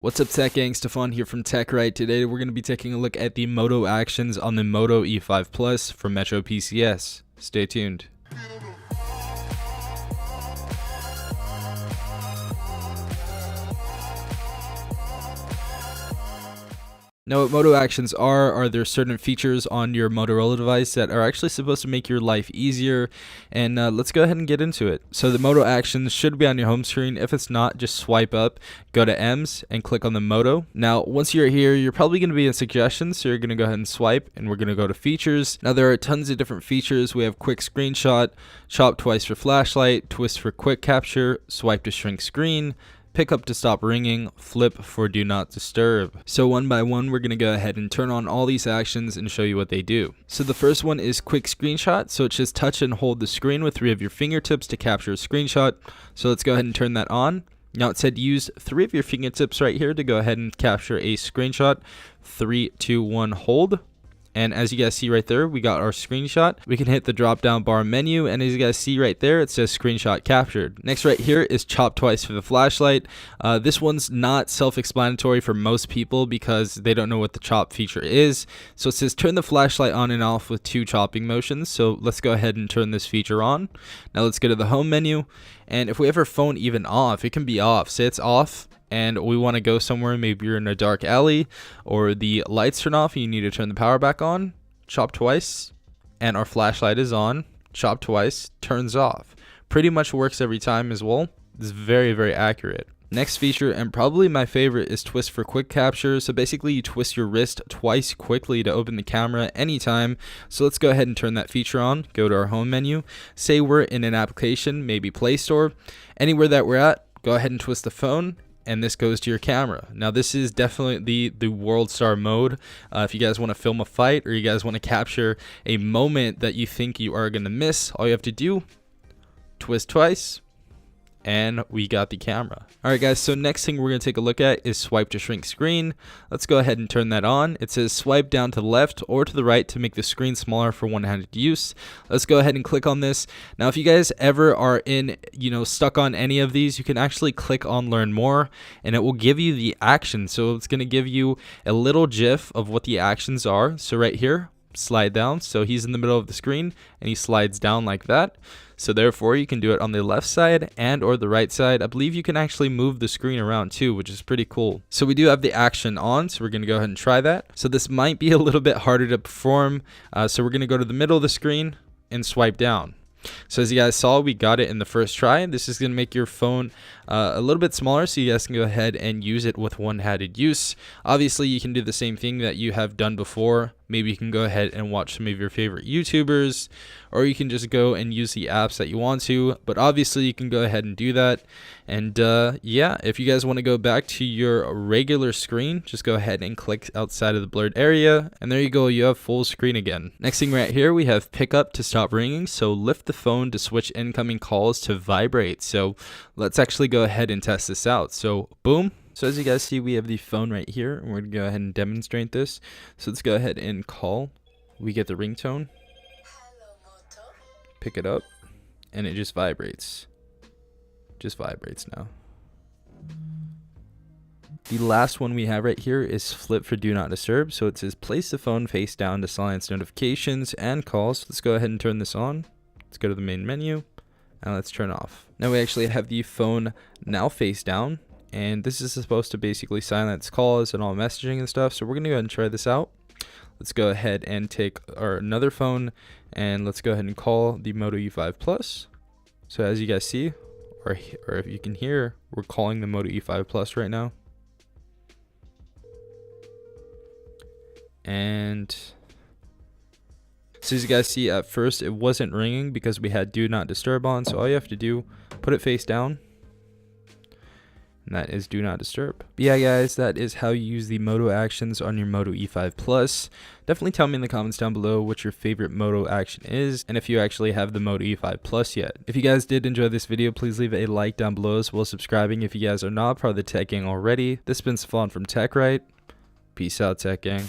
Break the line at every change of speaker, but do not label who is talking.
What's up, Tech Gang? Stefan here from TechRight. Today we're going to be taking a look at the Moto actions on the Moto E5 Plus from Metro PCS. Stay tuned. Now, what Moto actions are there certain features on your Motorola device that are actually supposed to make your life easier, and let's go ahead and get into it. So the Moto actions should be on your home screen. If it's not, just swipe up, go to M's, and click on the Moto. Now, once you're here, you're probably going to be in suggestions, so you're going to go ahead and swipe, and we're going to go to features. Now, there are tons of different features. We have quick screenshot, chop twice for flashlight, twist for quick capture, swipe to shrink screen, pick up to stop ringing, flip for do not disturb. So one by one, we're going to go ahead and turn on all these actions and show you what they do. So the first one is quick screenshot. So it's just touch and hold the screen with 3 of your fingertips to capture a screenshot. So let's go ahead and turn that on. Now it said use 3 of your fingertips right here to go ahead and capture a screenshot. 3, 2, 1, hold. And as you guys see right there, we got our screenshot. We can hit the drop down bar menu, and as you guys see right there, it says screenshot captured. Next right here is chop twice for the flashlight. This one's not self-explanatory for most people because they don't know what the chop feature is. So it says turn the flashlight on and off with 2 chopping motions. So let's go ahead and turn this feature on. Now let's go to the home menu, and if we have our phone even off, it can be off. Say it's off and we want to go somewhere, maybe you're in a dark alley or the lights turn off and you need to turn the power back on, chop twice, and our flashlight is on, chop twice, turns off. Pretty much works every time as well. It's very, very accurate. Next feature, and probably my favorite, is twist for quick capture. So basically you twist your wrist twice quickly to open the camera anytime. So let's go ahead and turn that feature on. Go to our home menu. Say we're in an application, maybe Play Store. Anywhere that we're at, go ahead and twist the phone, and this goes to your camera. Now this is definitely the world star mode. If you guys want to film a fight or you guys want to capture a moment that you think you are going to miss, all you have to do, twist twice, and we got the camera. Alright guys, so next thing we're going to take a look at is swipe to shrink screen. Let's go ahead and turn that on. It says swipe down to the left or to the right to make the screen smaller for one-handed use. Let's go ahead and click on this. Now if you guys ever are stuck on any of these, you can actually click on learn more and it will give you the action. So it's going to give you a little GIF of what the actions are. So right here, slide down. So he's in the middle of the screen and he slides down like that. So therefore you can do it on the left side and or the right side. I believe you can actually move the screen around too, which is pretty cool. So we do have the action on, so we're going to go ahead and try that. So this might be a little bit harder to perform. So we're going to go to the middle of the screen and swipe down. So as you guys saw, we got it in the first try. This is going to make your phone a little bit smaller so you guys can go ahead and use it with one-handed use. Obviously, you can do the same thing that you have done before. Maybe you can go ahead and watch some of your favorite YouTubers, or you can just go and use the apps that you want to. But obviously, you can go ahead and do that. And yeah, if you guys want to go back to your regular screen, just go ahead and click outside of the blurred area. And there you go, you have full screen again. Next thing right here, we have pick up to stop ringing. So lift the phone to switch incoming calls to vibrate. So let's actually go ahead and test this out. So boom. So as you guys see, we have the phone right here, and we're going to go ahead and demonstrate this. So let's go ahead and call. We get the ringtone.
Hello, Moto.
Pick it up, and it just vibrates. Just vibrates now. The last one we have right here is flip for do not disturb. So it says place the phone face down to silence notifications and calls. Let's go ahead and turn this on. Let's go to the main menu, and let's turn off. Now we actually have the phone now face down. And this is supposed to basically silence calls and all messaging and stuff. So we're going to go ahead and try this out. Let's go ahead and take our another phone and let's go ahead and call the Moto E5 Plus. So as you guys see, or if you can hear, we're calling the Moto E5 Plus right now. And so as you guys see, at first it wasn't ringing because we had do not disturb on. So all you have to do, put it face down. And that is do not disturb. But yeah guys, that is how you use the Moto actions on your Moto E5 Plus. Definitely tell me in the comments down below what your favorite Moto action is and if you actually have the Moto E5 Plus yet. If you guys did enjoy this video, please leave a like down below as well as subscribing if you guys are not part of the Tech Gang already. This has been Stefan from TechRight. Peace out, Tech Gang.